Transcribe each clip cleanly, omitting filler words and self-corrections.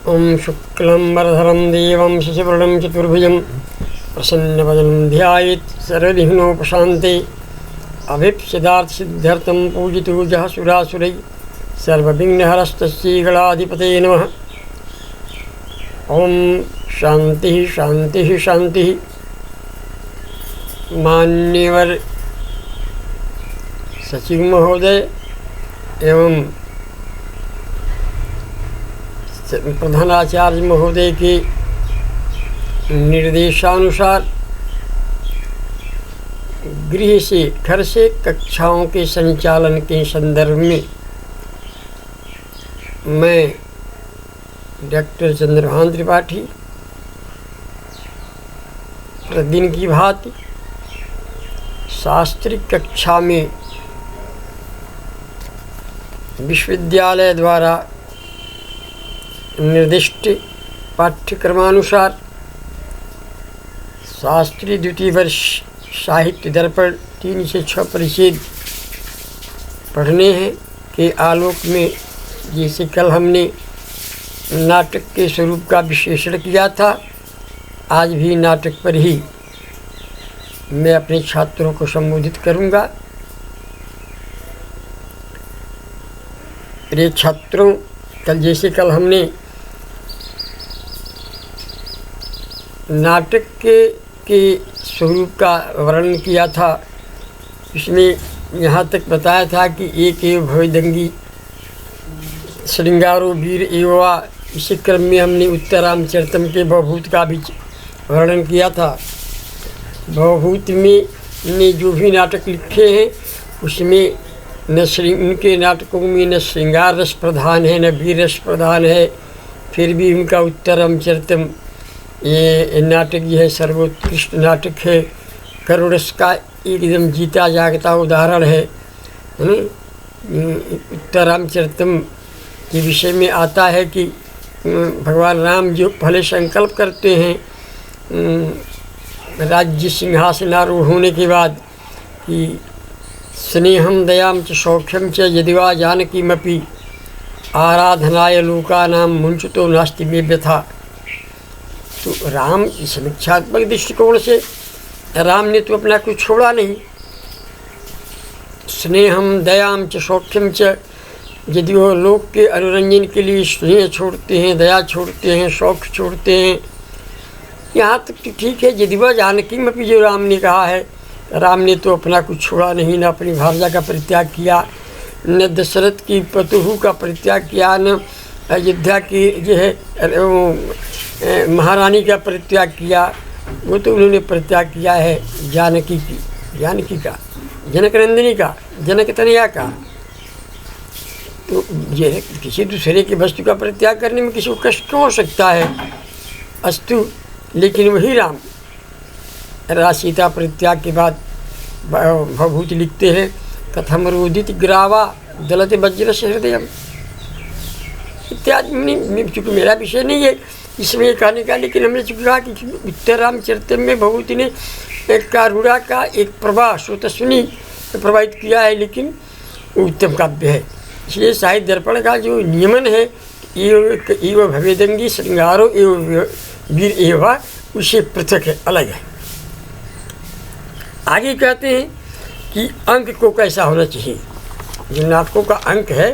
ओम शुक्लंबरधरं देवं शशिवर्णं चतुर्भुजं प्रसन्नवदनं ध्यायेत् सर्वविघ्नोपशान्ते अभीप्सितार्थसिद्ध्यर्थं पूजितो यः सुरासुरैः सर्वविघ्नहरस्तस्य गणाधिपतये नमः। ओम शांति शांति शांति। मान्यवर सचिव महोदय एवं प्रधानाचार्य महोदय के निर्देशानुसार गृह से घर से कक्षाओं के संचालन के संदर्भ में मैं डॉक्टर चंद्रभान त्रिपाठी प्रतिदिन की भांति शास्त्रीय कक्षा में विश्वविद्यालय द्वारा निर्दिष्ट पाठ्यक्रमानुसार शास्त्रीय द्वितीय वर्ष साहित्य दर्पण 3 से 6 परिच्छेद पढ़ने हैं के आलोक में, जैसे कल हमने नाटक के स्वरूप का विश्लेषण किया था, आज भी नाटक पर ही मैं अपने छात्रों को संबोधित करूंगा। प्रिय छात्रों, कल हमने नाटक के स्वरूप का वर्णन किया था। इसमें यहाँ तक बताया था कि एक एव भवेदंगी श्रृंगारो वीर एवं, इसी क्रम में हमने उत्तरामचरितम के भवभूत का भी वर्णन किया था। भवभूत में ने जो भी नाटक लिखे हैं उसमें उनके नाटकों में न श्रृंगार रस प्रधान है न वीर रस प्रधान है, फिर भी उनका उत्तरामचरितम ये नाटक जो है सर्वोत्कृष्ट नाटक है। करुण रस का एकदम जीता जागता उदाहरण है। उत्तरामचरितम के विषय में आता है कि भगवान राम जो पहले संकल्प करते हैं राज्य सिंहासनारूढ़ होने के बाद कि स्नेहम दयाम च सौख्यम च यदिवा जानकीमपि आराधनाय लोकानां मुंचतो नास्ति मे व्यथा। तो राम समीक्षात्मक दृष्टिकोण से राम ने तो अपना कुछ छोड़ा नहीं। स्नेहम दयाम च सौख्यम च, यदि वो लोक के अनुरंजन के लिए स्नेह छोड़ते हैं, दया छोड़ते हैं, शौक छोड़ते हैं, यहाँ तक कि ठीक है यदि वह जानकी में भी जो राम ने कहा है, राम ने तो अपना कुछ छोड़ा नहीं, न अपनी भार्या का परित्याग किया, न दशरथ की पतुहू का परित्याग किया, न अयोध्या की जो है महारानी का परित्याग किया। वो तो उन्होंने परित्याग किया है जानकी का, जनक नंदिनी का, जनक तनया का। तो ये किसी दूसरे की वस्तु का परित्याग करने में किसी को कष्ट क्यों हो सकता है? अस्तु, लेकिन वही राम सीता परित्याग के बाद भवभूत लिखते हैं कथम रोदित ग्रावा दलते वज्र से हृदय इत्यादि। चूँकि मेरा विषय नहीं है इसमें ये कहने का, लेकिन हमने चूँकि कहा कि उत्तरामचरितम में भवभूति ने एक कारुणा का एक प्रवाह स्वतस्विनी प्रभावित किया है, लेकिन उत्तम काव्य है। इसलिए साहित्य दर्पण का जो नियमन है एवं भवेदंगी श्रृंगारो एवं वीर एवं, उससे पृथक है, अलग है। आगे कहते हैं कि अंक को कैसा होना चाहिए। जो नाटकों का अंक है,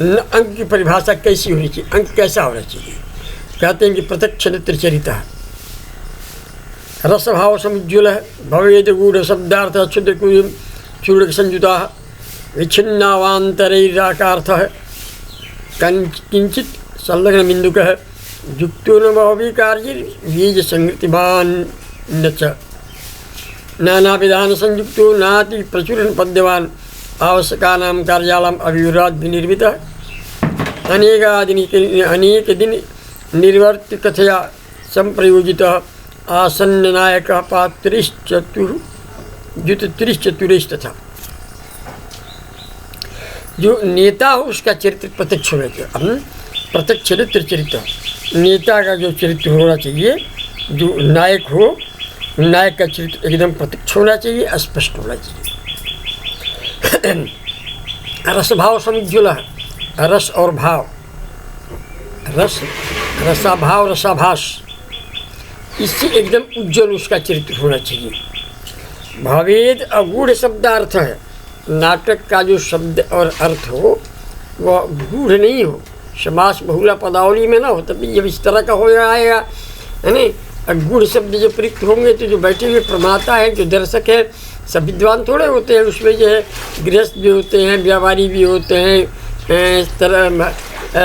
अंक की परिभाषा कैसी होनी चाहिए, अंक कैसा होना चाहिए। कहते हैं कि प्रत्यक्ष नेत्रचरिता, रसभाव समुज्ज्वल, भवेद गूढ़ शब्दार्थ क्षुद्र चूड़क संयुता, विच्छिन्नावान्तरैराकार्थ किंचित संलग्न बिंदुक युक्तो न भवि कार्य बीज संहृतिवान न च नाना विधान संयुक्तो नाति प्रचुरन पद्यवान आवश्यकानां कार्यालम अभिवराद विनिर्मित अनेक दिन निर्वर्त्य कथया संप्रयोजित आसन्न नायक पात्रिश्चतुरिश्चतुरिस्तथा। जो नेता हो उसका चरित्र प्रत्यक्ष होना चाहिए। प्रत्यक्ष चरित्र नेता का जो चरित्र होना चाहिए, जो नायक हो, नायक का चरित्र एकदम प्रत्यक्ष होना चाहिए, स्पष्ट होना चाहिए। रस भाव समुज्ज्वल, रस और भाव, रस रसाभाव रसाभास, इससे एकदम उज्जवल उसका चरित्र होना चाहिए। भवेद अगूढ़ शब्दार्थ है, नाटक का जो शब्द और अर्थ हो वह गूढ़ नहीं हो, समास बहुला पदावली में ना हो, तभी जब इस तरह का हो आएगा, है नहीं। गूढ़ शब्द जो प्रयुक्त होंगे तो जो बैठे हुए प्रमाता है, जो दर्शक है, सब विद्वान थोड़े होते हैं, उसमें जो है गृहस्थ भी होते हैं, व्यापारी भी होते हैं,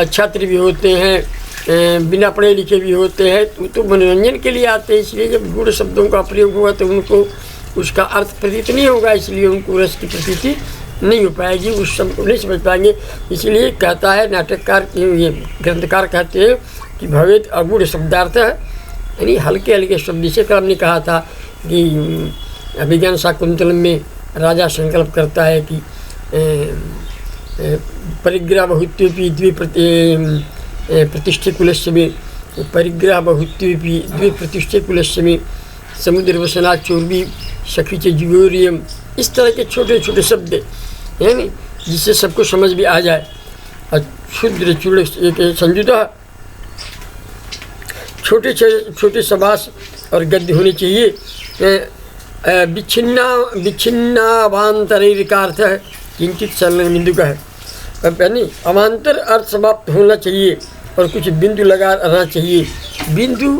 छात्र भी होते हैं, बिना पढ़े लिखे भी होते हैं, तो मनोरंजन के लिए आते हैं। इसलिए जब गूढ़ शब्दों का प्रयोग होगा तो उनको उसका अर्थ प्रतीत नहीं होगा, इसलिए उनको रस की प्रतीति नहीं हो पाएगी, उस शब्द को नहीं समझ पाएंगे। इसलिए कहता है नाटककार, ये ग्रंथकार कहते हैं कि भवेद अगूढ़ शब्दार्थ है, यानी हल्के हल्के शब्द। जैसे कल हमने कहा था कि अभिज्ञान शाकुंतलम में राजा संकल्प करता है कि परिग्रह बहुत्वेपि प्रतिष्ठे कुलस्य में, परिग्रह बहुत्वेपि द्वे प्रतिष्ठे कुलस्य में, समुद्र वसना चोरबी सखी च जुगोरियम, इस तरह के छोटे छोटे शब्द है नहीं, जिससे सबको समझ भी आ जाए। और क्षुद्र चूड़ एक संयुता, छोटे छोटे समास और गद्य होने चाहिए। विच्छिन्नावांतरिक का अर्थ है किंचित संलग्न बिंदु का है, यानी अवान्तर अर्थ समाप्त होना चाहिए और कुछ बिंदु लगा रहना चाहिए। बिंदु,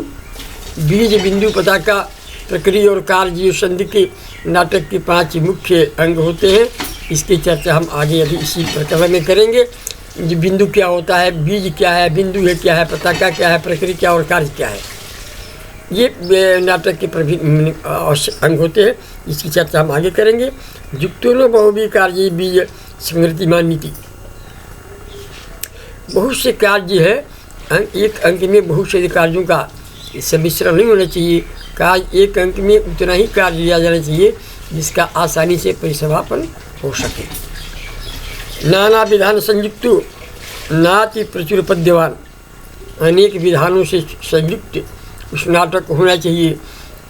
बीज बिंदु, पताका, प्रक्रिया और कार्य संधि के नाटक के 5 मुख्य अंग होते हैं। इसकी चर्चा हम आगे अभी इसी प्रकरण में करेंगे। जो बिंदु क्या होता है, बीज क्या है, बिंदु है क्या है, पताका क्या है, प्रक्रिया क्या और कार्य क्या है, ये नाटक के अंग होते हैं। इसकी चर्चा हम आगे करेंगे। युक्तों बहुवी कार्य बीज संगतिमान नीति, बहुत से कार्य है, एक अंक में बहुत से कार्यों का सम्मिश्रण नहीं होना चाहिए। कार्य एक अंक में उतना ही कार्य लिया जाना चाहिए जिसका आसानी से परिसमापन हो सके। नाना विधान संयुक्त नाति प्रचुर पद्यवान, अनेक विधानों से संयुक्त उस नाटक होना चाहिए।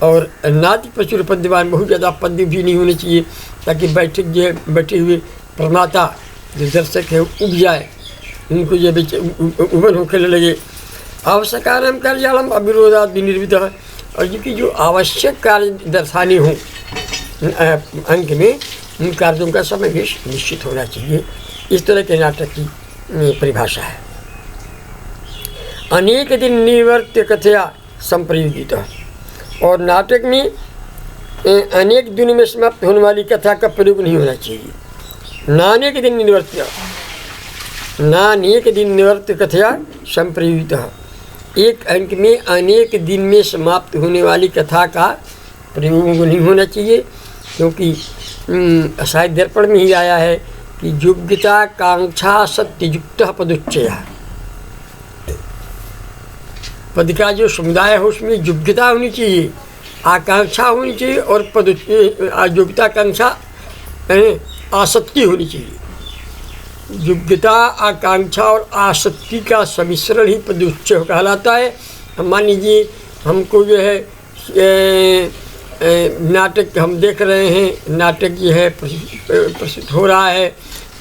और नाति प्रचुर पद्यवान, बहुत ज़्यादा पद्य भी नहीं होने चाहिए, ताकि बैठे हुए प्रमाता जो दर्शक है उब जाए, उनको ये उबन होकर लगे। आवश्यकारम कार्यालम अविरोधात विनिर्मित, और जो आवश्यक कार्य दर्शाने हों अंक में, उन कार्यों का समावेश निश्चित होना चाहिए। इस तरह के नाटक की परिभाषा है। अनेक दिन निवर्त्य कथया संप्रयोगित, और नाटक में अनेक दिनों में समाप्त होने वाली कथा का प्रयोग नहीं होना चाहिए। नानेक दिन निवर्त्य, नानेक दिन निवर्त्य कथया संप्रयोगित, एक अंक में अनेक दिन में समाप्त होने वाली कथा का प्रयोग नहीं होना चाहिए, क्योंकि शायद दर्पण में ही आया है कि योग्यता कांक्षा सत्ययुक्त पदोच्चय, पद का जो समुदाय हो उसमें योग्यता होनी चाहिए, आकांक्षा होनी चाहिए, और पद योग्यता आकांक्षा आसक्ति होनी चाहिए। योग्यता, आकांक्षा और आसक्ति का सम्मिश्रण ही पदोच्चय कहलाता है। मान लीजिए हमको जो है नाटक हम देख रहे हैं, नाटक जो है प्रस्तुत हो रहा है,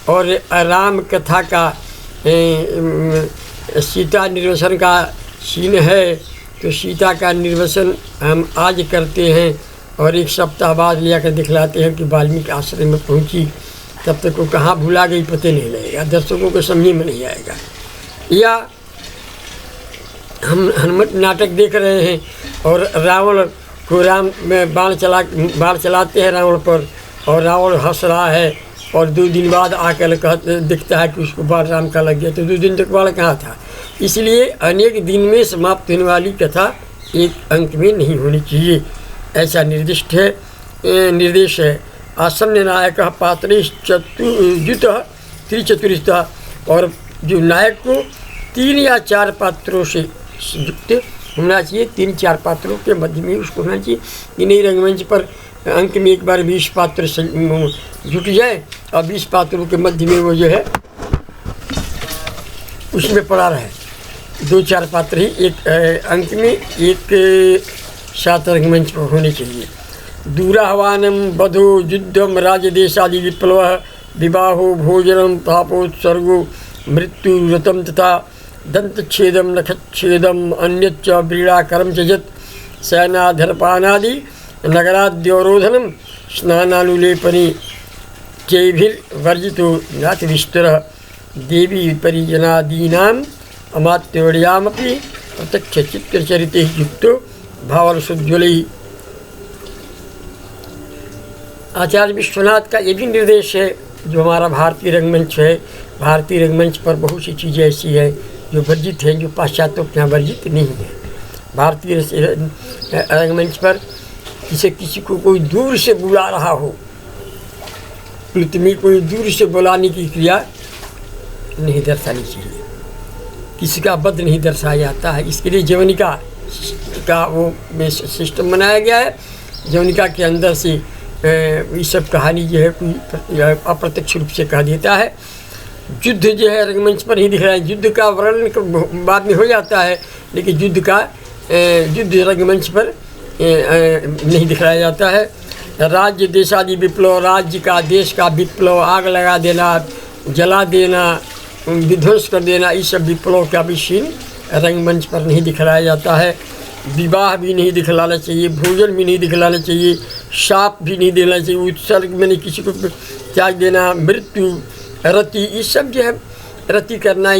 और राम कथा का सीता निर्वसन का सीन है, तो सीता का निर्वसन हम आज करते हैं और एक सप्ताह बाद ले आकर दिखलाते हैं कि वाल्मीकि आश्रम में पहुंची, तब तक वो कहाँ भुला गई पता नहीं लगेगा, दर्शकों को समझ में नहीं आएगा। या हम हनुमत नाटक देख रहे हैं और रावण को राम में बाण चलाते हैं रावण पर, और रावण हंस रहा है, और 2 दिन बाद आकर दिखता है कि उसको बाण राम का लग गया, तो 2 दिन तक बाण कहाँ था। इसलिए अनेक दिन में समाप्त होने वाली कथा एक अंक में नहीं होनी चाहिए, ऐसा निर्दिष्ट है, निर्देश है। आसन्न नायक पात्रयुत त्रिचतुरिता, और जो नायक को 3 या 4 पात्रों से युक्त होना चाहिए, 3-4 पात्रों के मध्य में उसको होना चाहिए। कि नहीं रंगमंच पर अंक में एक बार 20 पात्र जुट जाए और 20 पात्रों के मध्य में वो जो है उसमें पड़ा रहे। 2-4 पात्र ही एक अंक में एक साथ रंगमंच पर होने चाहिए। दूराह्वानम बधो युद्धम राजदेशादि विप्लव विवाहो भोजनम तापोत्सर्गो मृत्यु व्रतम तथा दंतच्छेदम नखच्छेदम अन्यच्च व्रीडाकरम च यत् शयनाधरपानादि नगराद्योरोधनम स्नानानुलेपने चैभिर्वर्जितो नातिविस्तरः देवी परिजनादीनाम् अमात्यवर्यामपि प्रत्यक्षचित्रचरितैः युक्तो भावरसोज्ज्वलैः। आचार्य विश्वनाथ का ये भी निर्देश है, जो हमारा भारतीय रंगमंच है, भारतीय रंगमंच पर बहुत सी चीज़ें ऐसी हैं जो वर्जित हैं, जो पाश्चात्यों के यहाँ वर्जित नहीं है। भारतीय रंगमंच पर किसी को कोई दूर से बुला रहा हो, पृथ्वी कोई दूर से बुलाने की क्रिया नहीं दर्शानी चाहिए, किसी का वध नहीं दर्शाया जाता है। इसके लिए जवनिका का वो सिस्टम बनाया गया है। जवनिका के अंदर से ये सब कहानी जो है कोई अप्रत्यक्ष रूप से कह देता है। युद्ध जो है रंगमंच पर ही दिख रहा है, युद्ध का वर्णन बाद में हो जाता है, लेकिन युद्ध रंगमंच पर नहीं दिखाया जाता है। राज्य देशादि विप्लव, राज्य का देश का विप्लव, आग लगा देना, जला देना, विध्वंस कर देना, इस सब विप्लव का भी सीन रंगमंच पर नहीं दिखलाया जाता है। विवाह भी नहीं दिखलाना चाहिए, भोजन भी नहीं दिखलाना चाहिए, शाप भी नहीं देना चाहिए, उत्सर्ग में नहीं किसी को त्याग देना, मृत्यु, रति, ये सब जो है रति करना,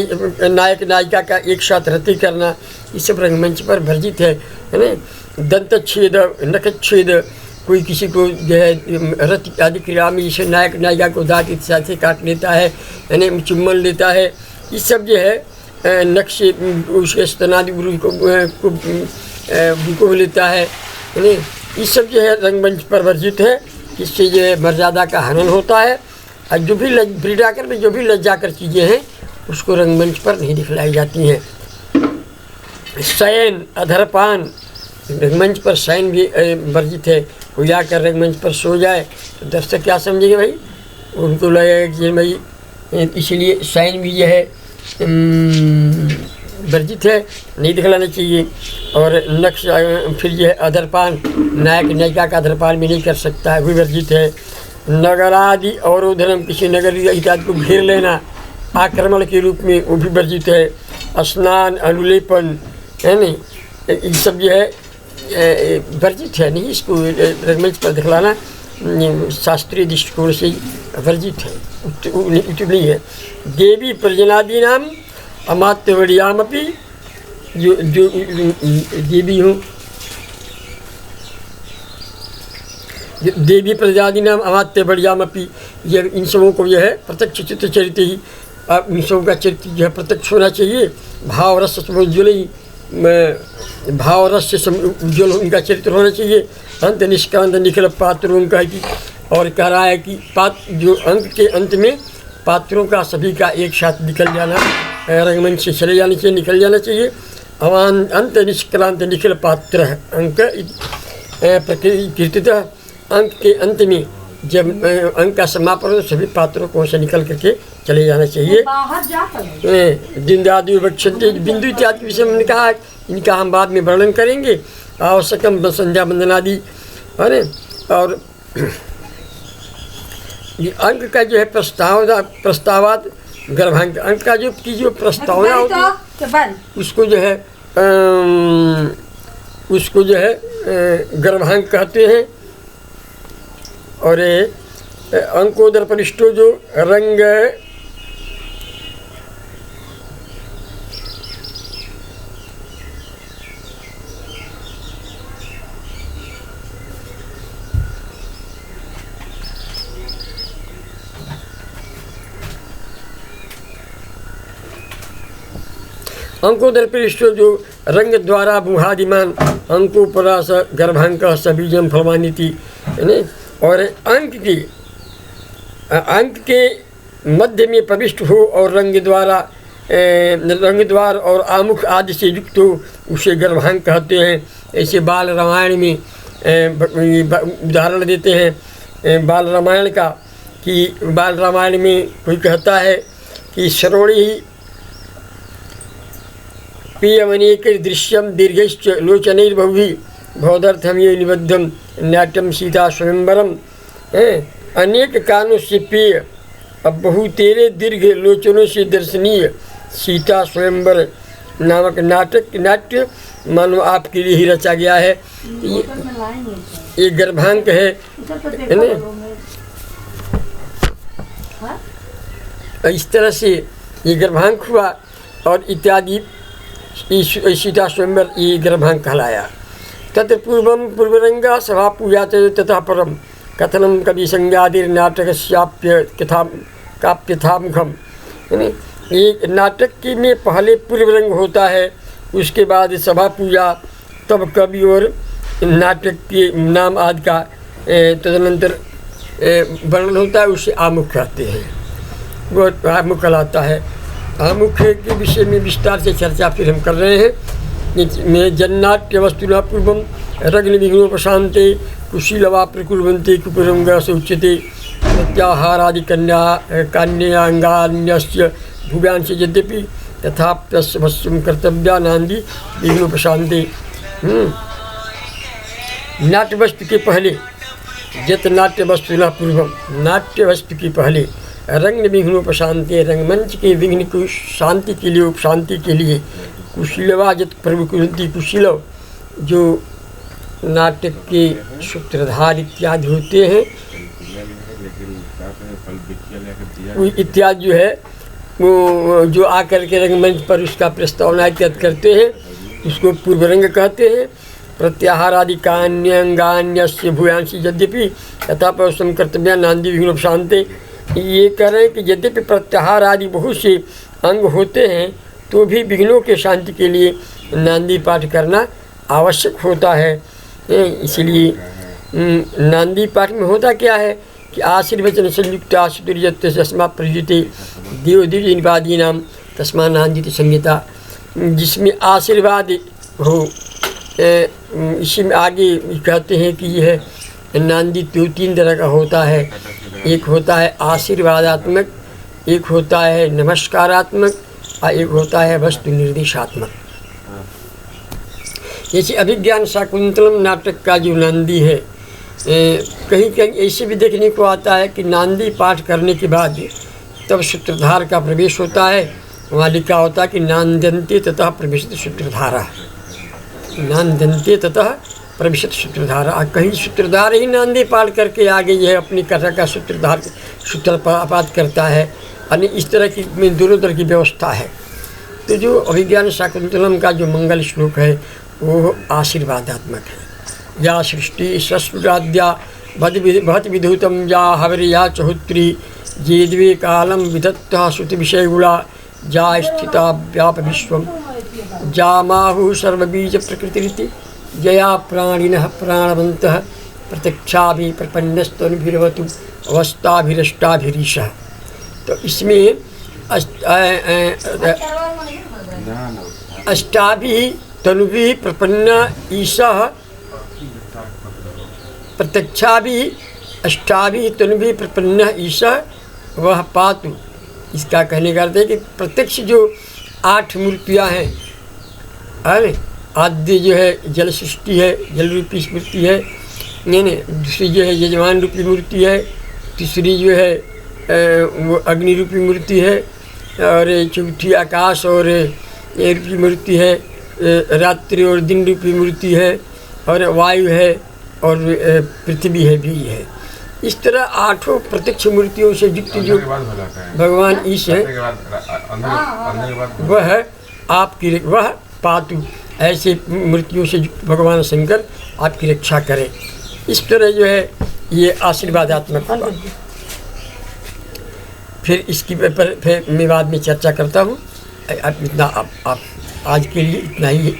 नायक नायिका का एक साथ रति करना, ये सब रंगमंच पर वर्जित है ना। दंतच्छेद, नखच्छेद, कोई किसी को जो है रति आदि क्रिया में जैसे नायक नायिका को दांत इत्यादि से काट लेता है, यानी चुम्बन लेता है, ये सब जो है नख से उसके स्तनादि को लेता है, यानी ये सब जो है रंगमंच पर वर्जित है। इससे जो है मर्यादा का हनन होता है, और जो भी व्रीडाकर में जो भी लज्जाकर चीज़ें हैं उसको रंगमंच पर नहीं दिखलाई जाती हैं। शयन, अधरपान, रंगमंच पर शयन भी वर्जित है। कोई आकर रंगमंच पर सो जाए तो दर्शक क्या समझेंगे भाई, उनको लगेगा कि भाई, इसलिए शयन भी जो है वर्जित है, नहीं दिखलाना चाहिए। और नक्श फिर जो है अधरपान, नायक नायिका का अधरपान भी नहीं कर सकता है, वो वर्जित है। नगरादि अवरोधनम, किसी नगर इत्यादि को घेर लेना आक्रमण के रूप में, वो भी वर्जित है। स्नान, अनुलेपन, है नहीं, ये सब जो है वर्जित है, नहीं इसको रंगमंच पर दिखलाना शास्त्रीय दृष्टिकोण से वर्जित है, उचित नहीं है। देवी प्रजनादि नाम अमात्यवर्यामपि, जो देवी हो, देवी प्रजादि नाम अमात्यवर्यामपि, ये इन सबों को यह है प्रत्यक्ष चित्त चरित्र ही, इन सबों का चरित्र जो है प्रत्यक्ष होना चाहिए। भाव रस उज्ज्वल ही, भाव रस से उज्ज्वल उनका चरित्र होना चाहिए। अंत निष्क्रांत निखिल पात्रों का की, और कह रहा है कि जो अंत के अंत में पात्रों का सभी का एक साथ निकल जाना, रंगमंच से चले जाने चाहिए, निकल जाना चाहिए। अवान अंत निष्क्रांत निखिल पात्र है अंक प्रकृतितः, अंक के अंत में जब अंक का समापन हो तो सभी पात्रों को से निकल करके चले जाना चाहिए। दिनदादि बक्षन्ते, बिंदु इत्यादि के विषय में हमने कहा, इनका हम बाद में वर्णन करेंगे। आवश्यकम संध्या बंदनादि, है और ये अंक का जो है प्रस्तावाद गर्भांक, अंक का जो प्रस्तावना होती है उसको जो है गर्भांक कहते हैं। और अंकोदर परिष्टो जो रंग अंकोदर परिष्टो जो रंग द्वारा मुहादिमान अंकोपरास गर्भांक सबीजम फलवानिति, और अंक के मध्य में प्रविष्ट हो और रंग द्वार और आमुख आदि से युक्त हो, उसे गर्भांक कहते हैं। ऐसे बाल रामायण में उदाहरण देते हैं बाल रामायण का, कि बाल रामायण में कोई कहता है कि श्रोणी प्रियमनेक दृश्यम दीर्घश्च लोचनैर्बहुभिः भवदर्थम ये निबद्धम नाट्यम सीता स्वयंवरम, अनेक कानों से पेय, अब बहु तेरे दीर्घ लोचनों से दर्शनीय सीता स्वयंवर नामक नाट्य मानो आपके लिए ही रचा गया है। ये गर्भांक है ना। इस तरह से ये गर्भांक हुआ और इत्यादि सीता स्वयंवर ये गर्भांक कहलाया। तत्र पूर्वम पूर्वरंगा सभा पूजा तथा परम कथनम कवि संज्ञादिर नाटकस्याप्य काप्यथामुखम। एक नाटक के में पहले पूर्वरंग होता है, उसके बाद सभा पूजा, तब कवि और नाटक के नाम आदि का तदनंतर वर्णन होता है, उसे आमुख कहते हैं। वो आमुख कहलाता है। आमुख के विषय में विस्तार से चर्चा फिर हम कर रहे हैं। में जन्नाट्य वस्तुना पूर्वम रग्न विघ्नोपशांते कुशीलवा प्रकुर्वन्ते कुपुरंग से उच्यते प्रत्याहारादि कन्याङ्गान्यस्य भुव्यांश यद्यपि तथाप्यस्य वस्तुं कर्तव्या नांदी विघ्नोपशांते। नाट्य वस्तु के पहले जत नाट्य वस्तुना पूर्वम, नाट्य वस्तु के पहले रंग विघ्नोपशांति, रंगमंच के विघ्न को शांति के लिए, उपशांति के लिए कुशीलवा जत प्रभुकुंती, कुशीलव जो नाटक के सूत्रधार इत्यादि होते हैं, इत्यादि जो है वो जो आकर के रंगमंच पर उसका प्रस्तावना इत्यादि करते हैं, उसको पूर्वरंग कहते हैं। प्रत्याहार आदि कान्यंगान्यस्य भूयांशी यद्यपि तथा प्रस्तम कर्तव्य नांदी विघ्नोपशांते। ये कह रहे हैं कि यद्यपि प्रत्याहार आदि बहुत से अंग होते हैं तो भी विघ्नों के शांति के लिए नांदी पाठ करना आवश्यक होता है। इसलिए नांदी पाठ में होता क्या है कि आशीर्वचन संयुक्त आशुतुर्यत्य अस्मा प्रयुते देवदीर्घ निपादी नाम तस्मा नांदित संहिता, जिसमें आशीर्वाद हो। इसी में आगे कहते हैं कि यह नांदी दो तीन तरह का होता है। एक होता है आशीर्वादात्मक, एक होता है नमस्कारात्मक और एक होता है वस्तु निर्देशात्मक। जैसे अभिज्ञान शाकुंतलम नाटक का जो नांदी है, कहीं कहीं ऐसे भी देखने को आता है कि नांदी पाठ करने के बाद तब सूत्रधार का प्रवेश होता है। वहाँ लिखा होता है कि नांदन्ते ततः प्रविशत सूत्रधारा, नांदन्ते ततः प्रविशत सूत्रधारा। कहीं सूत्रधार ही नांदी पाठ करके आगे यह अपनी कथा का सूत्रपात करता है। अन्य इस तरह की में दोनों तरह की व्यवस्था है। तो जो अभिज्ञान शाकुंतलम का जो मंगल श्लोक है वो आशीर्वादात्मक है। या सृष्टि सस्फुटाद्या भत विधुतम या हवरिया चहुत्री जेद्वे कालम विधत्ता श्रुति विषय गुणा जा स्थिता व्याप विश्वम जामाहु सर्वबीज प्रकृतिरिति जया प्राणिनः प्राणवन्तः प्रत्यक्षाभि प्रपन्नस्तनुभिर्वतु अवस्थाभिरष्टाभिरीशः। तो इसमें अष्टाभि तनुभि प्रपन्न ईशः प्रत्यक्षाभि अष्टाभि तनुभि प्रपन्न ईशः वह पातु। इसका कहने का अर्थ है कि प्रत्यक्ष जो 8 मूर्तियाँ हैं, अरे आद्य जो है जल सृष्टि है, जल रूपी स्मृति है, नहीं दूसरी जो है यजमान रूपी मूर्ति है, तीसरी जो है वो अग्नि रूपी मूर्ति है, और चौथी आकाश और रूपी मूर्ति है, रात्रि और दिन रूपी मूर्ति है, और वायु है, और पृथ्वी है भी है। इस तरह 8 प्रत्यक्ष मूर्तियों से युक्त जो भगवान ईश है वह आपकी वह पातु, ऐसे मूर्तियों से युक्त भगवान शंकर आपकी रक्षा करें। इस तरह जो है ये आशीर्वादात्मक हुआ। फिर इसकी पर फिर मैं बाद में चर्चा करता हूँ। इतना आप आज के लिए इतना ही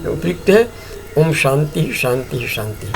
उपयुक्त है। ओम शांति शांति शांति।